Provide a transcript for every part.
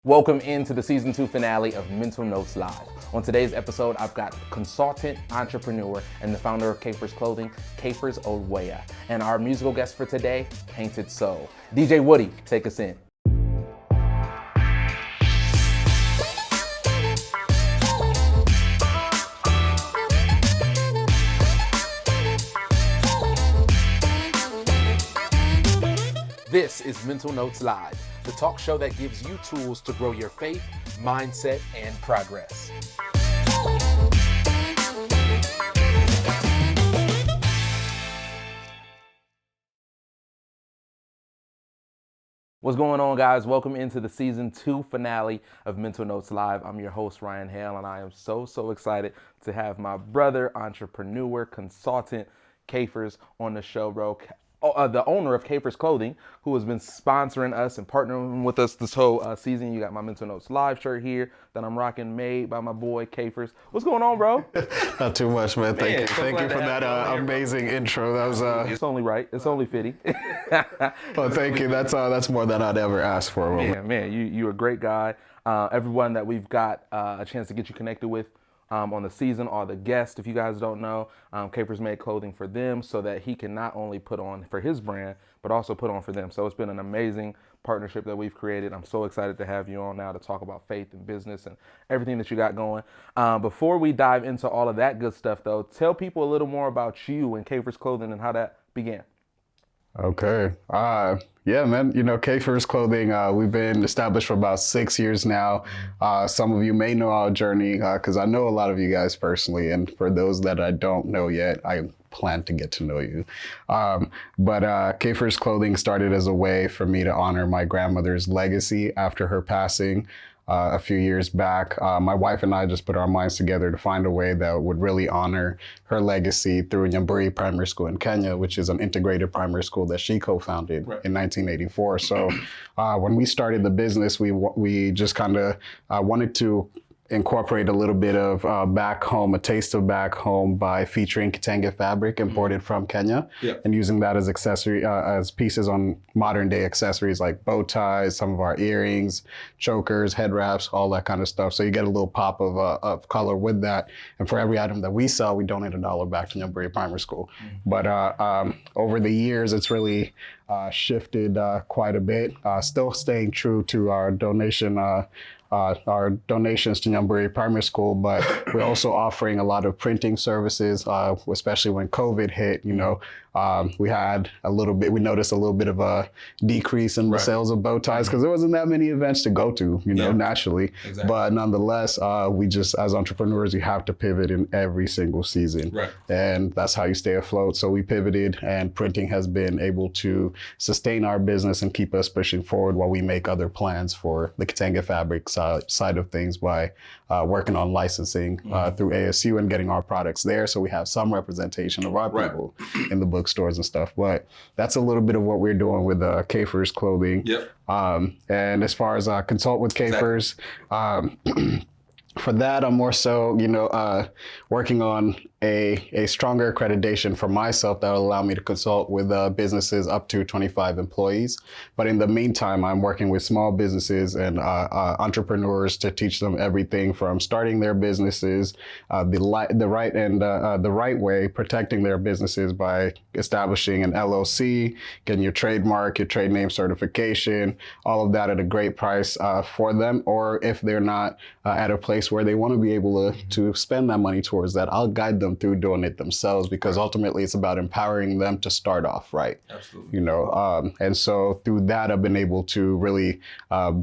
Welcome into the season 2 finale of Mental Notes Live. On today's episode, I've got consultant, entrepreneur, and the founder of Ceiphers Clothing, Ceiphers Olweya. And our musical guest for today, Painted Soul. DJ Woody, take us in. This is Mental Notes Live, the talk show that gives you tools to grow your faith, mindset, and progress. What's going on, guys? Welcome into the season 2 finale of Mental Notes Live. I'm your host, Hale, and I am so excited to have my brother, entrepreneur, consultant, Ceiphers on the show, bro. The owner of Ceiphers Clothing, who has been sponsoring us and partnering with us this whole season. You got my Mental Notes Live shirt here that I'm rocking, made by my boy Ceiphers. What's going on, bro? Not too much, man. Thank you. Thank you for that amazing intro. That was It's only right. It's only fitting. Well, thank you. That's more than I'd ever ask for. Man, you're a great guy. Everyone that we've got a chance to get you connected with on the season are the guests. If you guys don't know, Ceiphers made clothing for them so that he can not only put on for his brand, but also put on for them. So it's been an amazing partnership that we've created. I'm so excited to have you on now to talk about faith and business and everything that you got going. Before we dive into all of that good stuff, though, tell people a little more about you and Ceiphers Clothing and how that began. Okay. Yeah, man. You know, Ceiphers Clothing, we've been established for about 6 years now. Some of you may know our journey because I know a lot of you guys personally. And for those that I don't know yet, I plan to get to know you. But Ceiphers Clothing started as a way for me to honor my grandmother's legacy after her passing. A few years back, my wife and I just put our minds together to find a way that would really honor her legacy through Nyamburi Primary School in Kenya, which is an integrated primary school that she co-founded in 1984. So when we started the business, we just kind of wanted to incorporate a little bit of back home, a taste of back home by featuring kitenge fabric imported from Kenya and using that as accessory, as pieces on modern day accessories like bow ties, some of our earrings, chokers, head wraps, all that kind of stuff. So you get a little pop of color with that. And for every item that we sell, we donate $1 back to Nyamburi Primary School. But over the years, it's really shifted quite a bit, still staying true to our donations to Nyamburi Primary School, but we're also offering a lot of printing services, especially when COVID hit. You know, we noticed a little bit of a decrease in the sales of bow ties because there wasn't that many events to go to, naturally. Exactly. But nonetheless, we just, as entrepreneurs, you have to pivot in every single season. Right. And that's how you stay afloat. So we pivoted, and printing has been able to sustain our business and keep us pushing forward while we make other plans for the kitenge fabric side of things by working on licensing through ASU and getting our products there. So we have some representation of our people in the bookstores and stuff. But that's a little bit of what we're doing with Ceiphers Clothing. Yep. And as far as consult with Ceiphers, for that, I'm more so, working on a stronger accreditation for myself that will allow me to consult with businesses up to 25 employees. But in the meantime, I'm working with small businesses and entrepreneurs to teach them everything from starting their businesses the right way, protecting their businesses by establishing an LLC, getting your trademark, your trade name certification, all of that at a great price for them. Or if they're not at a place where they want to be able to spend that money towards that, I'll guide them through doing it themselves, because ultimately it's about empowering them to start off right. Absolutely. And so through that, I've been able to really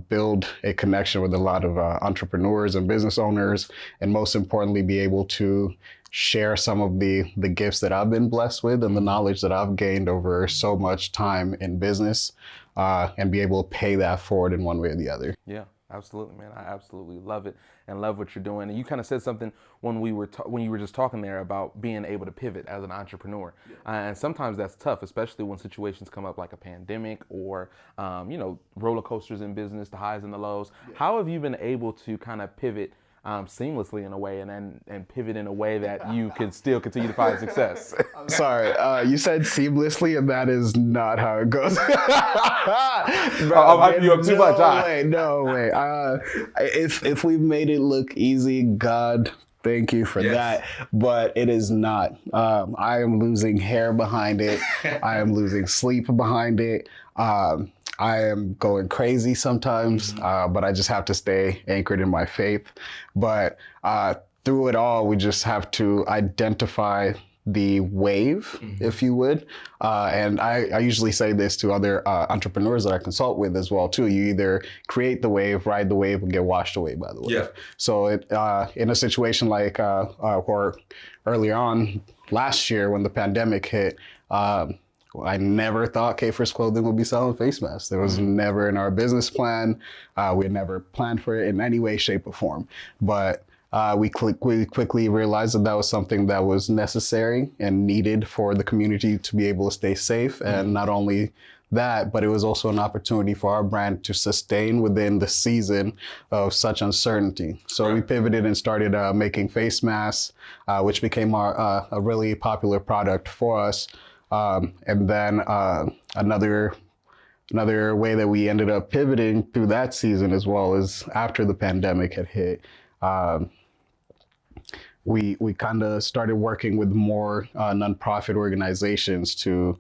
build a connection with a lot of entrepreneurs and business owners, and most importantly, be able to share some of the gifts that I've been blessed with and the knowledge that I've gained over so much time in business, and be able to pay that forward in one way or the other. Yeah. Absolutely, man. I absolutely love it and love what you're doing. And you kind of said something when you were just talking there about being able to pivot as an entrepreneur. And sometimes that's tough, especially when situations come up like a pandemic or, roller coasters in business, the highs and the lows. How have you been able to kind of pivot seamlessly in a way, and pivot in a way that you can still continue to find success. I'm sorry, you said seamlessly, and that is not how it goes. Bro, I'm hyping you up too much. No way. If we made it look easy, God, thank you for that. But it is not. I am losing hair behind it. I am losing sleep behind it. I am going crazy sometimes, but I just have to stay anchored in my faith. But through it all, we just have to identify the wave, if you would. And I usually say this to other entrepreneurs that I consult with as well too. You either create the wave, ride the wave, or get washed away by the wave. Yeah. So in a situation like or earlier on last year when the pandemic hit, I never thought Ceiphers Clothing would be selling face masks. It was never in our business plan. We had never planned for it in any way, shape, or form. But we quickly realized that was something that was necessary and needed for the community to be able to stay safe. And not only that, but it was also an opportunity for our brand to sustain within the season of such uncertainty. So we pivoted and started making face masks, which became a really popular product for us. And then another way that we ended up pivoting through that season as well is after the pandemic had hit, we kind of started working with more nonprofit organizations to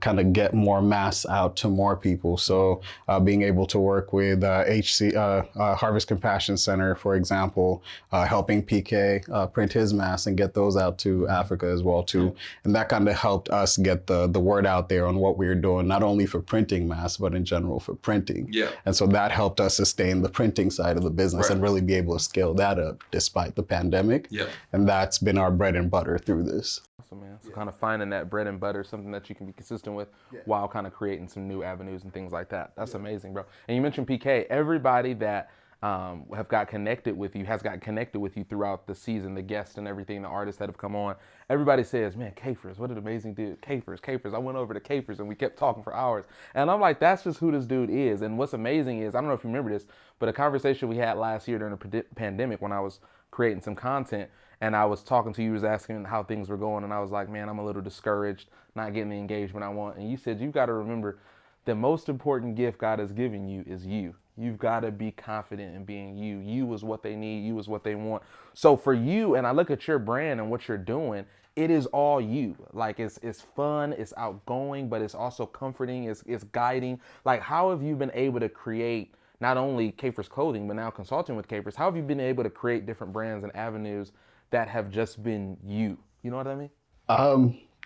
kind of get more masks out to more people. So being able to work with Harvest Compassion Center, for example, helping PK print his masks and get those out to Africa as well too. And that kind of helped us get the word out there on what we were doing, not only for printing masks, but in general for printing. Yeah. And so that helped us sustain the printing side of the business and really be able to scale that up despite the pandemic. Yeah. And that's been our bread and butter through this. Awesome, man. So kind of finding that bread and butter, something that you can be consistent with while kind of creating some new avenues and things like that. That's amazing, bro. And you mentioned PK. Everybody that have got connected with you has got connected with you throughout the season, the guests and everything, the artists that have come on. Everybody says, man, Ceiphers, what an amazing dude. Ceiphers. I went over to Ceiphers and we kept talking for hours. And I'm like, that's just who this dude is. And what's amazing is, I don't know if you remember this, but a conversation we had last year during the pandemic when I was creating some content, and I was talking to you, was asking how things were going, and I was like, man, I'm a little discouraged, not getting the engagement I want. And you said, you got to remember, the most important gift God has given you is you. You've got to be confident in being you. You is what they need. You is what they want. So for you, and I look at your brand and what you're doing, it is all you. Like it's fun, it's outgoing, but it's also comforting, it's guiding. Like, how have you been able to create not only Ceiphers Clothing, but now consulting with Ceiphers? How have you been able to create different brands and avenues that have just been you? You know what I mean?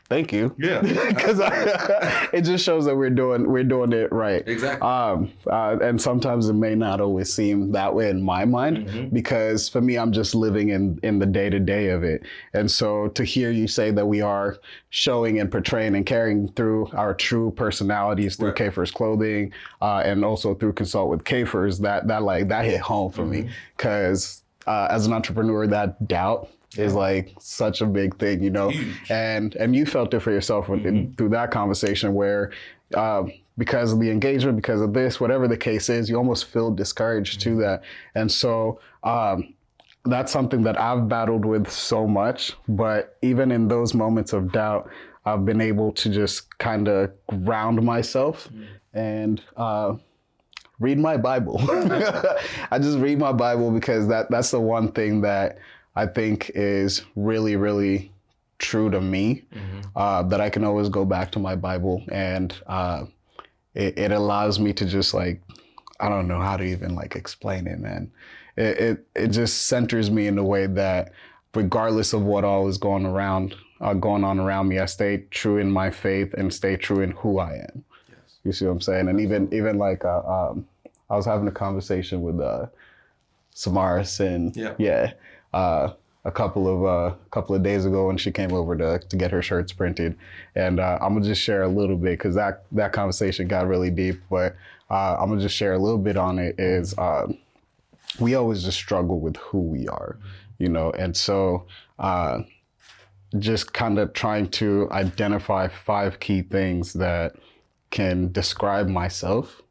Thank you. Yeah. Because it just shows that we're doing it right. Exactly. And sometimes it may not always seem that way in my mind, because for me, I'm just living in the day-to-day of it. And so to hear you say that we are showing and portraying and carrying through our true personalities through Ceiphers Clothing, and also through Consult with Ceiphers, that hit home for me. Because as an entrepreneur, that doubt is like such a big thing, you know. Huge. And you felt it for yourself through that conversation where because of the engagement, because of this, whatever the case is, you almost feel discouraged to that. And so that's something that I've battled with so much. But even in those moments of doubt, I've been able to just kind of ground myself and read my Bible. I just read my Bible because that's the one thing that I think is really, really true to me, that I can always go back to my Bible, and it allows me to just like, I don't know how to even like explain it, man. It just centers me in a way that regardless of what all is going on around me, I stay true in my faith and stay true in who I am. Yes. You see what I'm saying? And even like I was having a conversation with Samaris and a couple of days ago when she came over to get her shirts printed, and I'm gonna just share a little bit because that conversation got really deep. But I'm gonna just share a little bit on it. Is we always just struggle with who we are, you know, and so just kind of trying to identify 5 key things that can describe myself.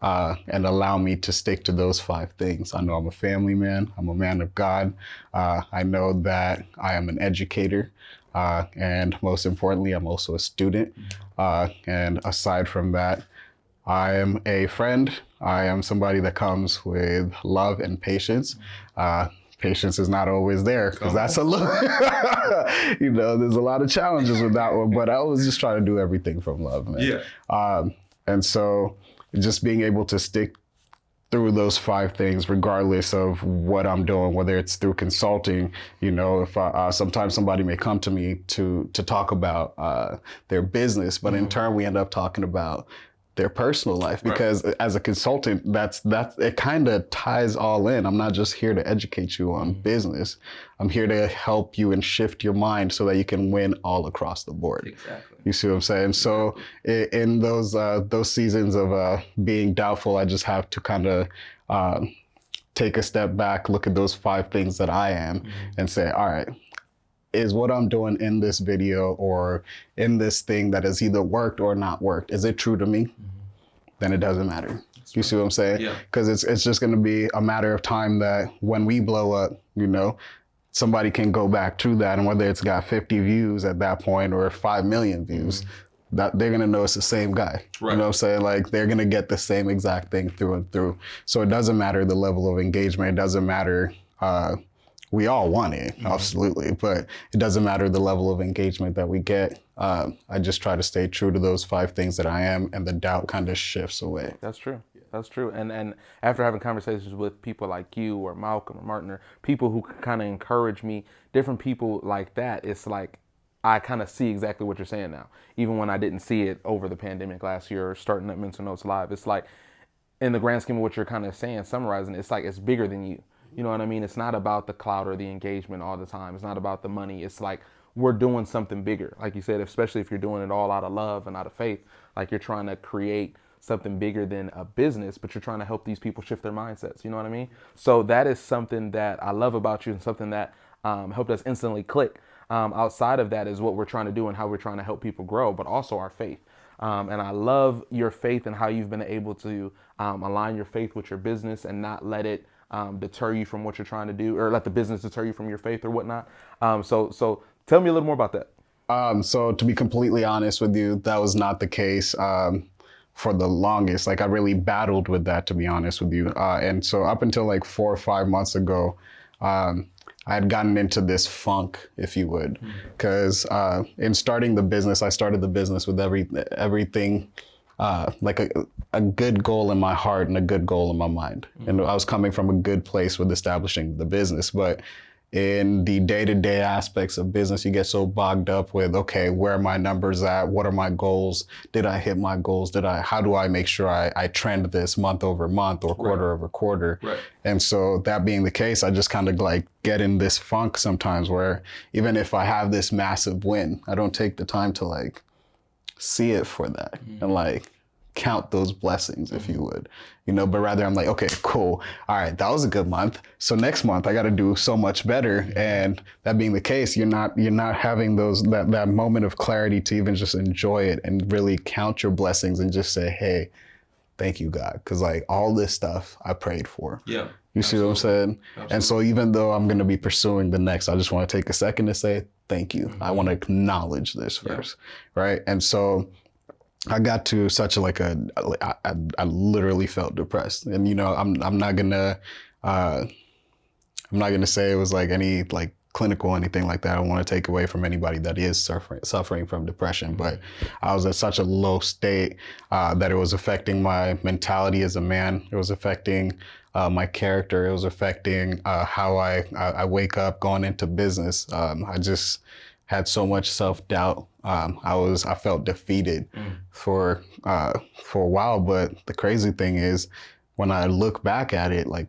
and allow me to stick to those 5 things. I know I'm a family man. I'm a man of God. I know that I am an educator. And most importantly, I'm also a student. And aside from that, I am a friend. I am somebody that comes with love and patience. Patience is not always there because that's a little, there's a lot of challenges with that one, but I always just try to do everything from love, man. Yeah. And so just being able to stick through those 5 things, regardless of what I'm doing, whether it's through consulting, if sometimes somebody may come to me to talk about their business, but in turn we end up talking about their personal life, because as a consultant, that's it kind of ties all in. I'm not just here to educate you on business. I'm here to help you and shift your mind so that you can win all across the board. Exactly. You see what I'm saying? So in those seasons of being doubtful, I just have to kind of take a step back, look at those 5 things that I am, and say, all right, is what I'm doing in this video or in this thing that has either worked or not worked, is it true to me? Then it doesn't matter. You see what I'm saying? Yeah. Because it's just going to be a matter of time that when we blow up, somebody can go back to that, and whether it's got 50 views at that point or 5 million views, that they're going to know it's the same guy. Right. You know what I'm saying? Like, they're going to get the same exact thing through and through. So it doesn't matter the level of engagement. It doesn't matter. We all want it, absolutely, but it doesn't matter the level of engagement that we get. I just try to stay true to those 5 things that I am, and the doubt kind of shifts away. That's true. That's true. And after having conversations with people like you or Malcolm or Martin, or people who kind of encourage me, different people like that, it's like I kind of see exactly what you're saying now. Even when I didn't see it over the pandemic last year or starting at Mental Notes Live, it's like, in the grand scheme of what you're kind of saying, summarizing, it's like it's bigger than you. You know what I mean? It's not about the clout or the engagement all the time. It's not about the money. It's like we're doing something bigger. Like you said, especially if you're doing it all out of love and out of faith, like you're trying to create something bigger than a business, but you're trying to help these people shift their mindsets. You know what I mean? So that is something that I love about you, and something that helped us instantly click. Outside of that is what we're trying to do and how we're trying to help people grow, but also our faith. And I love your faith and how you've been able to align your faith with your business and not let it deter you from what you're trying to do, or let the business deter you from your faith or whatnot. So tell me a little more about that. So to be completely honest with you, that was not the case for the longest. Like, I really battled with that, to be honest with you. And so up until like 4 or 5 months ago, I had gotten into this funk, if you would, because in starting the business, I started the business with everything like a good goal in my heart and a good goal in my mind. And I was coming from a good place with establishing the business. But in the day-to-day aspects of business, you get so bogged up with, okay, where are my numbers at? What are my goals? Did I hit my goals? How do I make sure I trend this month over month or quarter over quarter? Right. And so that being the case, I just kind of like get in this funk sometimes where even if I have this massive win, I don't take the time to like see it for that and like count those blessings, if you would, but rather I'm like, okay, cool. All right, that was a good month. So next month I got to do so much better. And that being the case, you're not having that moment of clarity to even just enjoy it and really count your blessings and just say, hey, thank you, God. Cause like all this stuff I prayed for. Yeah. You see what I'm saying? Absolutely. And so even though I'm going to be pursuing the next, I just want to take a second to say, thank you. I want to acknowledge this first. Right. And so I got to such I literally felt depressed, and I'm not gonna say it was like any like clinical or anything like that. I don't want to take away from anybody that is suffering from depression, but I was at such a low state that it was affecting my mentality as a man. It was affecting my character. It was affecting how I wake up going into business. I just had so much self-doubt. I felt defeated for a while, but the crazy thing is when I look back at it, like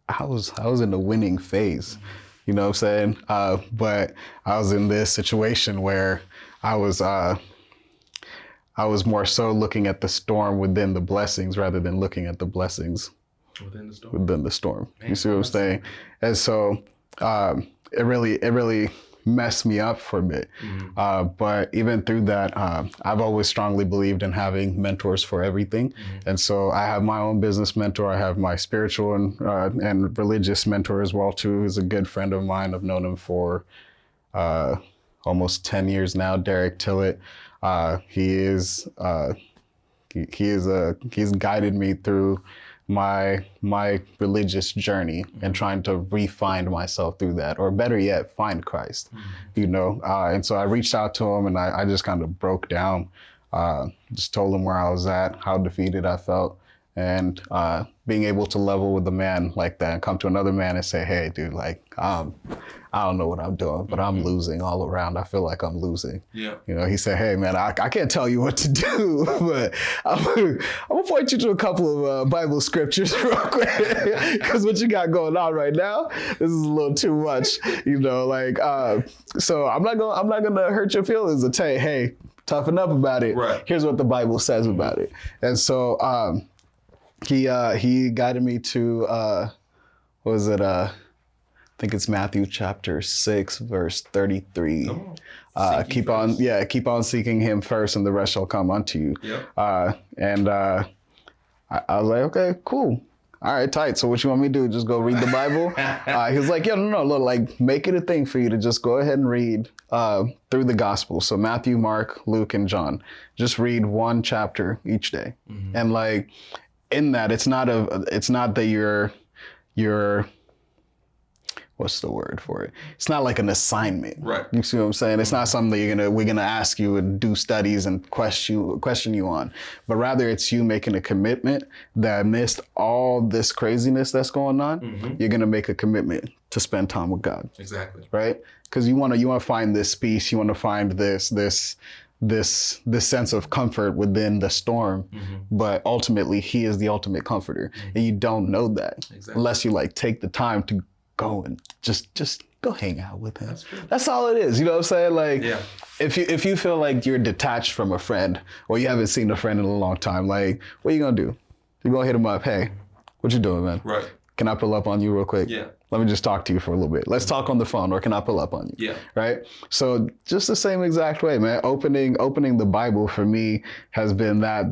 I was in the winning phase, you know what I'm saying? But I was in this situation where I was more so looking at the storm within the blessings rather than looking at the blessings within the storm. Man, you see what I'm saying? And so it really messed me up for a bit. But even through that, I've always strongly believed in having mentors for everything. And so I have my own business mentor. I have my spiritual and religious mentor as well, too, who's a good friend of mine. I've known him for almost 10 years now, Derek Tillett. He's guided me through my religious journey and trying to re-find myself through that, or better yet, find Christ, you know? And so I reached out to him and I just kind of broke down, just told him where I was at, how defeated I felt. And being able to level with a man like that and come to another man and say, hey, dude, like, I don't know what I'm doing, but I'm losing all around. I feel like I'm losing. Yeah. You know, he said, hey, man, I can't tell you what to do, but I'm going to point you to a couple of Bible scriptures real quick, because what you got going on right now, this is a little too much, you know, like, so I'm not going to hurt your feelings and tell you, hey, toughen up about it. Right. Here's what the Bible says about it. And so he guided me to, what was it? I think it's Matthew chapter 6, verse 33. Keep on seeking him first and the rest shall come unto you. Yep. I was like, okay, cool. All right, tight. So what you want me to do? Just go read the Bible? He was like, yeah, no, look, like make it a thing for you to just go ahead and read through the gospel. So Matthew, Mark, Luke, and John. Just read one chapter each day. And like in that, it's not that you're what's the word for it? It's not like an assignment. Right. You see what I'm saying? It's not something that we're gonna ask you and do studies and question you on, but rather it's you making a commitment that amidst all this craziness that's going on, you're gonna make a commitment to spend time with God. Exactly. Right? Because you wanna find this peace, you wanna find this sense of comfort within the storm, but ultimately he is the ultimate comforter, and you don't know that unless you like take the time to go and just go hang out with him. That's all it is. You know what I'm saying? Like, if you feel like you're detached from a friend or you haven't seen a friend in a long time, like, what are you gonna do? You're gonna hit him up. Hey, what you doing, man? Right. Can I pull up on you real quick? Yeah. Let me just talk to you for a little bit. Let's talk on the phone, or can I pull up on you? Yeah. Right. So just the same exact way, man. Opening the Bible for me has been that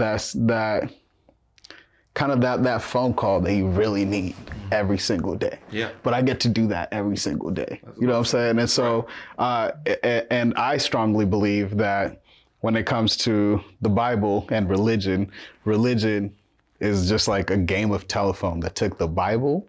kind of that phone call that you really need every single day. Yeah. But I get to do that every single day. You know what I'm saying? And so, and I strongly believe that when it comes to the Bible and religion is just like a game of telephone that took the Bible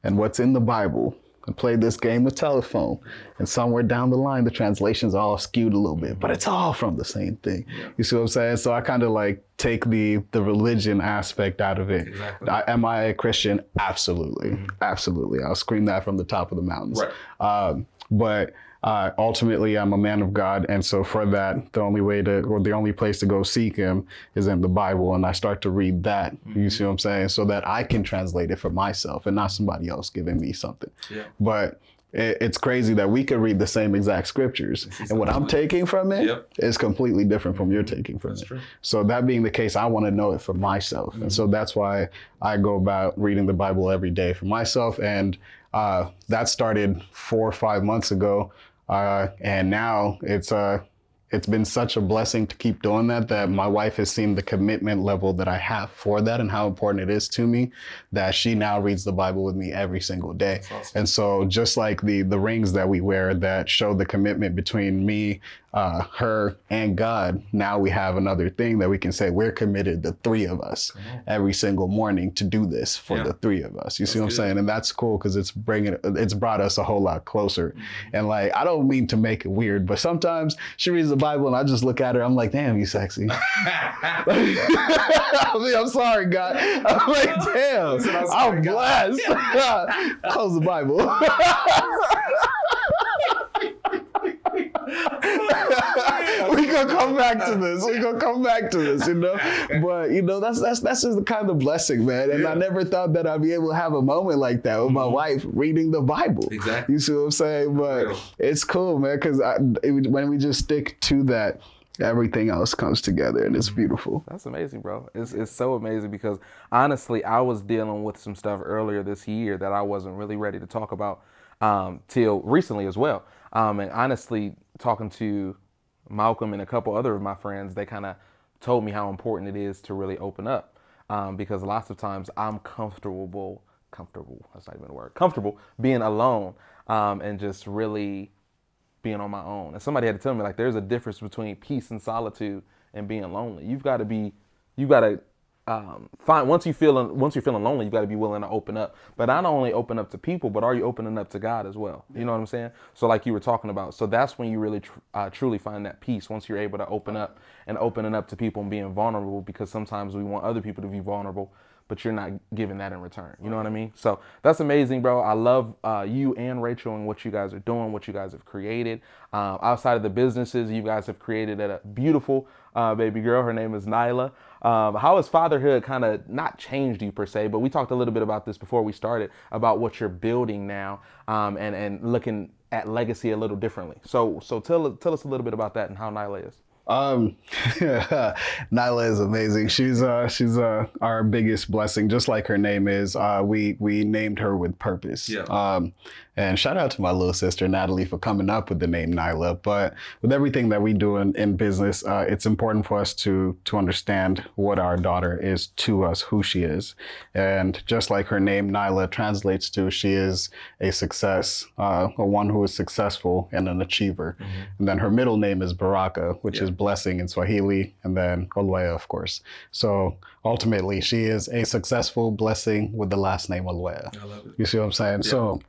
and what's in the Bible and played this game of telephone. And somewhere down the line, the translations are all skewed a little bit, but it's all from the same thing. Yeah. You see what I'm saying? So I kind of like take the religion aspect out of it. Exactly. Am I a Christian? Absolutely. Absolutely. I'll scream that from the top of the mountains. Right. But ultimately, I'm a man of God. And so for that, the only place to go seek him is in the Bible. And I start to read that, you see what I'm saying? So that I can translate it for myself and not somebody else giving me something. Yeah. But it's crazy that we could read the same exact scriptures and what I'm taking from it is completely different from you're taking from it. True. So that being the case, I want to know it for myself. And so that's why I go about reading the Bible every day for myself. And that started 4 or 5 months ago. And now it's been such a blessing to keep doing that my wife has seen the commitment level that I have for that and how important it is to me that she now reads the Bible with me every single day. Awesome. And so just like the rings that we wear that show the commitment between me, her, and God, now we have another thing that we can say we're committed, the three of us, every single morning to do this for the three of us. You see what I'm saying? And that's cool because it's brought us a whole lot closer. And like, I don't mean to make it weird, but sometimes she reads the Bible and I just look at her, I'm like, damn, you sexy. I mean, I'm sorry, God. I'm like, damn, I'm blessed. Close the Bible. We're gonna come back to this, you know. But you know, that's just the kind of blessing, man. And I never thought that I'd be able to have a moment like that with my wife reading the Bible. Exactly. You see what I'm saying? But it's cool, man, because when we just stick to that, everything else comes together and it's beautiful. That's amazing, bro. It's so amazing because honestly, I was dealing with some stuff earlier this year that I wasn't really ready to talk about till recently as well. And honestly, talking to Malcolm and a couple other of my friends, they kind of told me how important it is to really open up, because lots of times I'm comfortable, that's not even a word, comfortable being alone, and just really being on my own. And somebody had to tell me, like, there's a difference between peace and solitude and being lonely. You got to find, once you're feeling lonely, you got to be willing to open up. But not only open up to people, but are you opening up to God as well? You know what I'm saying? So like you were talking about, so that's when you really truly find that peace, once you're able to open up and opening up to people and being vulnerable, because sometimes we want other people to be vulnerable, but you're not giving that in return. You know what I mean? So that's amazing, bro. I love you and Rachel and what you guys are doing, what you guys have created. Outside of the businesses, you guys have created a beautiful baby girl. Her name is Nyla. How has fatherhood kind of not changed you per se, but we talked a little bit about this before we started, about what you're building now, and looking at legacy a little differently. So tell us a little bit about that and how Nyla is. Nyla is amazing. She's our biggest blessing, just like her name is. We named her with purpose. Yeah. And shout out to my little sister Natalie for coming up with the name Nyla. But with everything that we do in business, it's important for us to understand what our daughter is to us, who she is. And just like her name Nyla translates to, she is a success, one who is successful and an achiever. Mm-hmm. And then her middle name is Baraka, which is blessing in Swahili, and then Olweya, of course. So ultimately, she is a successful blessing with the last name Olweya. I love it. You see what I'm saying? Yeah. So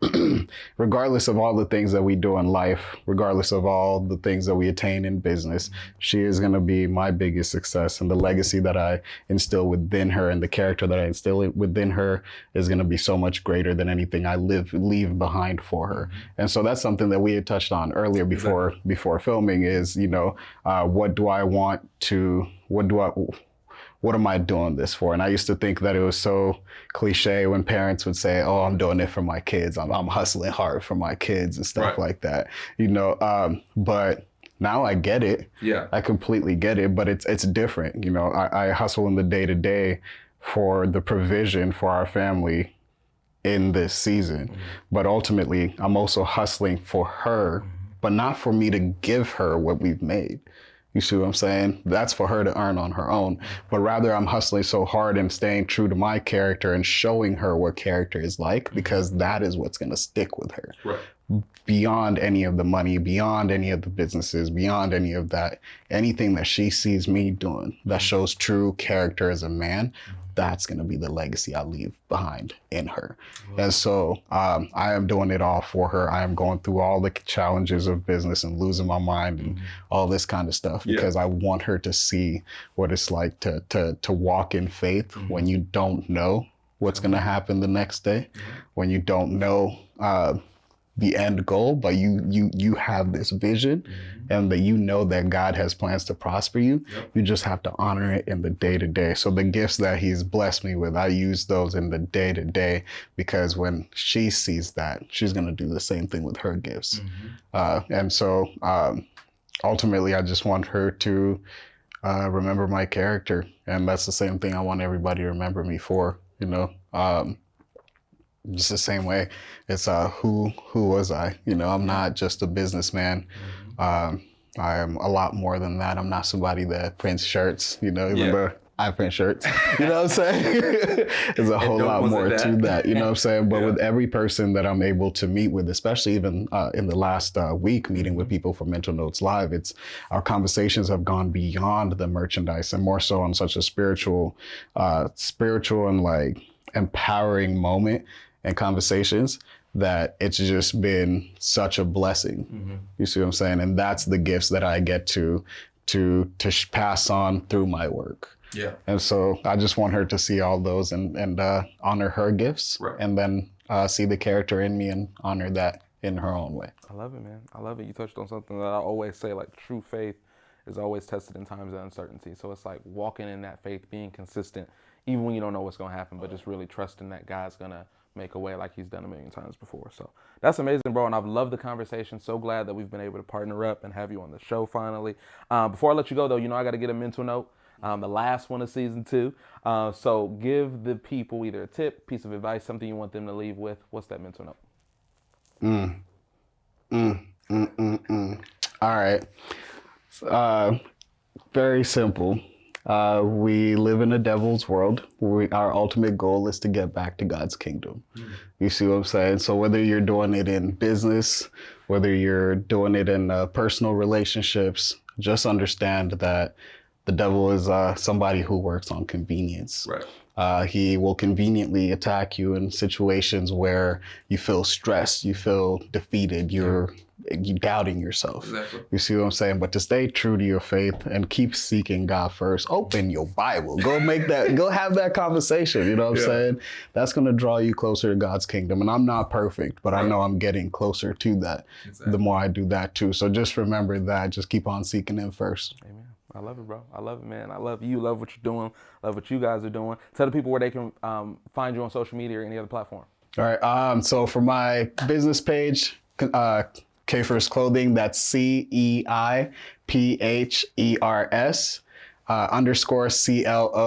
regardless of all the things that we do in life, regardless of all the things that we attain in business, she is going to be my biggest success. And the legacy that I instill within her and the character that I instill within her is going to be so much greater than anything I leave behind for her. Mm-hmm. And so that's something that we had touched on earlier before filming is, what am I doing this for? And I used to think that it was so cliche when parents would say, oh, I'm doing it for my kids. I'm hustling hard for my kids and stuff like that, but now I get it. Yeah, I completely get it, but it's different. I hustle in the day to day for the provision for our family in this season. Mm-hmm. But ultimately, I'm also hustling for her, but not for me to give her what we've made. You see what I'm saying? That's for her to earn on her own. But rather, I'm hustling so hard and staying true to my character and showing her what character is like, because that is what's going to stick with her. Right. Beyond any of the money, beyond any of the businesses, beyond any of that, anything that she sees me doing that shows true character as a man, that's going to be the legacy I leave behind in her. Wow. And so I am doing it all for her. I am going through all the challenges of business and losing my mind and all this kind of stuff, because I want her to see what it's like to walk in faith when you don't know what's going to happen the next day, when you don't know the end goal, but you have this vision, and that that God has plans to prosper you. Yep. You just have to honor it in the day to day. So the gifts that he's blessed me with, I use those in the day to day, because when she sees that, she's going to do the same thing with her gifts. And so ultimately, I just want her to remember my character, and that's the same thing I want everybody to remember me for. Just the same way. It's who was I? I'm not just a businessman. I am a lot more than that. I'm not somebody that prints shirts, even though I print shirts. You know what I'm saying? There's a whole lot more to that, you know what I'm saying? But with every person that I'm able to meet with, especially even in the last week, meeting with people for Mental Notes Live, our conversations have gone beyond the merchandise and more so on such a spiritual and like empowering moment and conversations that it's just been such a blessing. You see what I'm saying? And that's the gifts that I get to pass on through my work. Yeah. And so I just want her to see all those and honor her gifts, and then see the character in me and honor that in her own way. I love it, man. I love it. You touched on something that I always say, like, true faith is always tested in times of uncertainty. So it's like walking in that faith, being consistent, even when you don't know what's going to happen, but just really trusting that God's going to make a way like he's done a million times before. So that's amazing, bro. And I've loved the conversation. So glad that we've been able to partner up and have you on the show finally. Before I let you go, though, I got to get a mental note. The last one of season 2. So give the people either a tip, piece of advice, something you want them to leave with. What's that mental note? All right. Very simple. We live in a devil's world. Our ultimate goal is to get back to God's kingdom. You see what I'm saying? So whether you're doing it in business, whether you're doing it in personal relationships, just understand that the devil is somebody who works on convenience. Right. He will conveniently attack you in situations where you feel stressed, you feel defeated, you're doubting yourself. Exactly. You see what I'm saying? But to stay true to your faith and keep seeking God first, open your Bible, go have that conversation. You know what I'm saying? That's going to draw you closer to God's kingdom. And I'm not perfect, but I know I'm getting closer to that the more I do that too. So just remember that, just keep on seeking Him first. Amen. I love it, bro. I love it, man. I love you. Love what you're doing. Love what you guys are doing. Tell the people where they can find you on social media or any other platform. All right. So for my business page, Ceiphers Clothing, that's CEIPHERS _CLOTHING.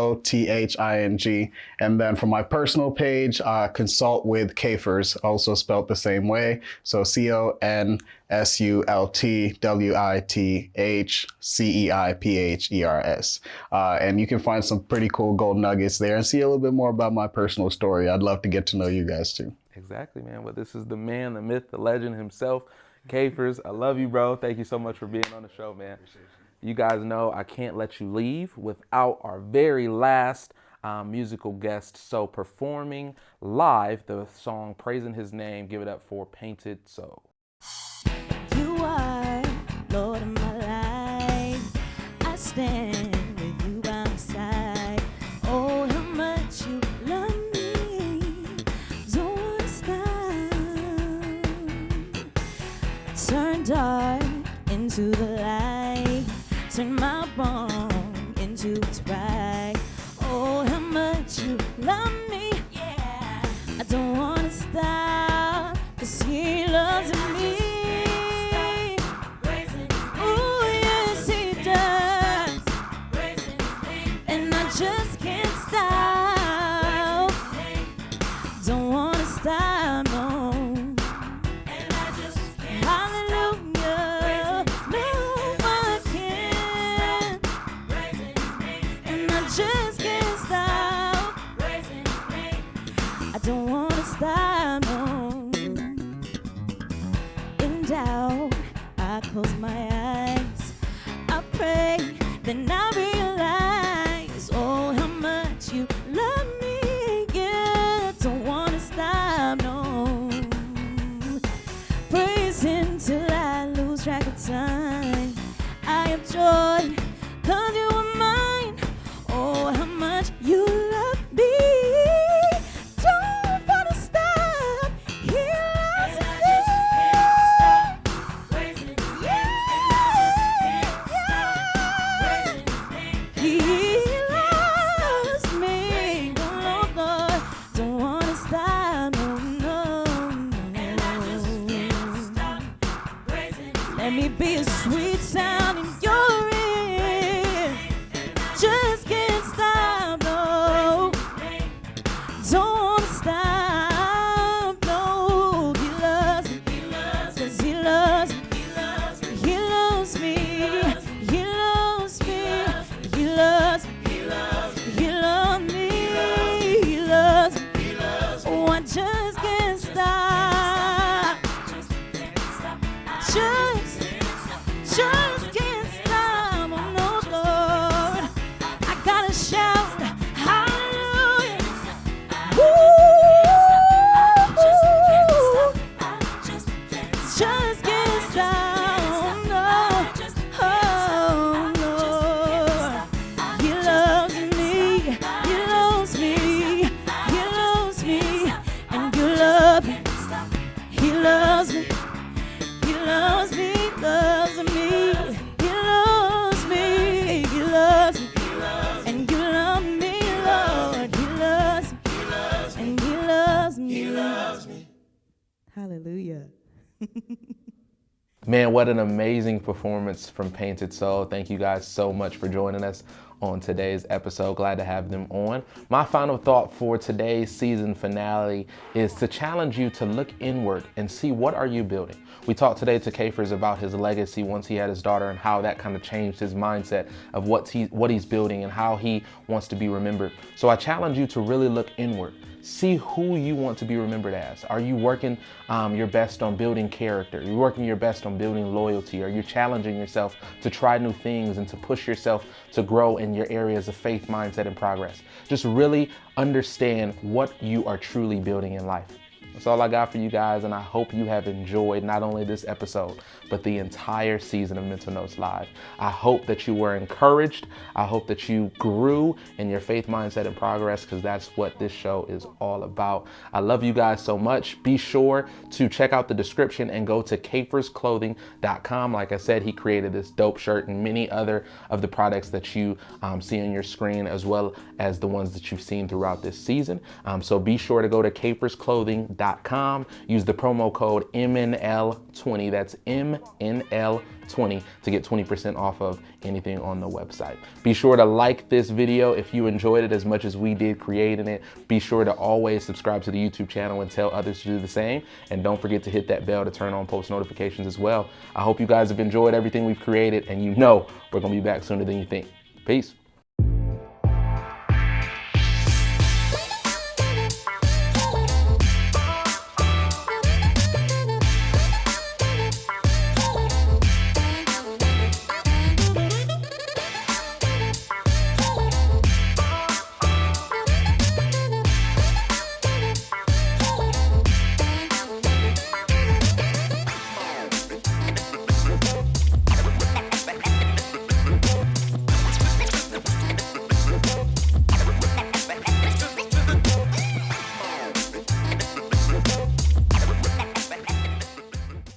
And then for my personal page, Consult with Ceiphers, also spelled the same way. So CONSULTWITHCEIPHERS. And you can find some pretty cool gold nuggets there and see a little bit more about my personal story. I'd love to get to know you guys too. Exactly, man. But this is the man, the myth, the legend himself, Ceiphers. I love you, bro. Thank you so much for being on the show, man. You guys know I can't let you leave without our very last musical guest. So performing live the song Praising His Name, give it up for Painted Soul. You are Lord of my life. I stand with you by my side. Oh, how much you love me. Don't wanna stop. Turn dark into the light. Turn my wrong into its right. Oh, how much you love me. Yeah. I don't wanna stop, 'cause He loves me. Oh, yes, He does. And I just can't stop. Don't wanna stop, no. Hallelujah. No, I can't. And I just can't stop. I don't wanna stop, no. In doubt, I close my eyes. I pray, then I realize, oh, how much you love me. Yeah, I don't wanna stop, no. Praising till I lose track of time. I have joy, 'cause you are mine. Oh, how much you love me. Don't wanna stop. He loves me. He loves me. Oh, Lord, don't wanna stop. No, no, no. Let me be a sweet sound in your ear. Just can't stop, no. Don't wanna stop, no. He loves me, 'cause He loves me. He loves me. He loves me. He loves me. He loves me. He loves me. Oh, I just can't stop. Just can't stop. Oh, no, Lord. I gotta shout hallelujah. Woo! Just can't stop. No. Oh, Lord. He loves me. He loves me. He loves me. And you love me. He loves me. He loves me. Loves me. He loves me. He loves me. And you love me, Lord. He loves me. And He loves me. Hallelujah. Man, what an amazing performance from Painted Soul. Thank you guys so much for joining us on today's episode. Glad to have them on. My final thought for today's season finale is to challenge you to look inward and see what are you building. We talked today to Ceiphers about his legacy once he had his daughter and how that kind of changed his mindset of what he's building and how he wants to be remembered. So I challenge you to really look inward. See who you want to be remembered as. Are you working your best on building character? Are you working your best on building loyalty? Are you challenging yourself to try new things and to push yourself to grow in your areas of faith, mindset, and progress? Just really understand what you are truly building in life. That's all I got for you guys, and I hope you have enjoyed not only this episode, but the entire season of Mental Notes Live. I hope that you were encouraged. I hope that you grew in your faith, mindset, and progress, because that's what this show is all about. I love you guys so much. Be sure to check out the description and go to CeiphrsClothing.com. Like I said, he created this dope shirt and many other of the products that you see on your screen, as well as the ones that you've seen throughout this season. So be sure to go to CeiphrsClothing.com. Use the promo code MNL20. That's MNL20 to get 20% off of anything on the website. Be sure to like this video if you enjoyed it as much as we did creating it. Be sure to always subscribe to the YouTube channel and tell others to do the same. And don't forget to hit that bell to turn on post notifications as well. I hope you guys have enjoyed everything we've created, and you know we're going to be back sooner than you think. Peace.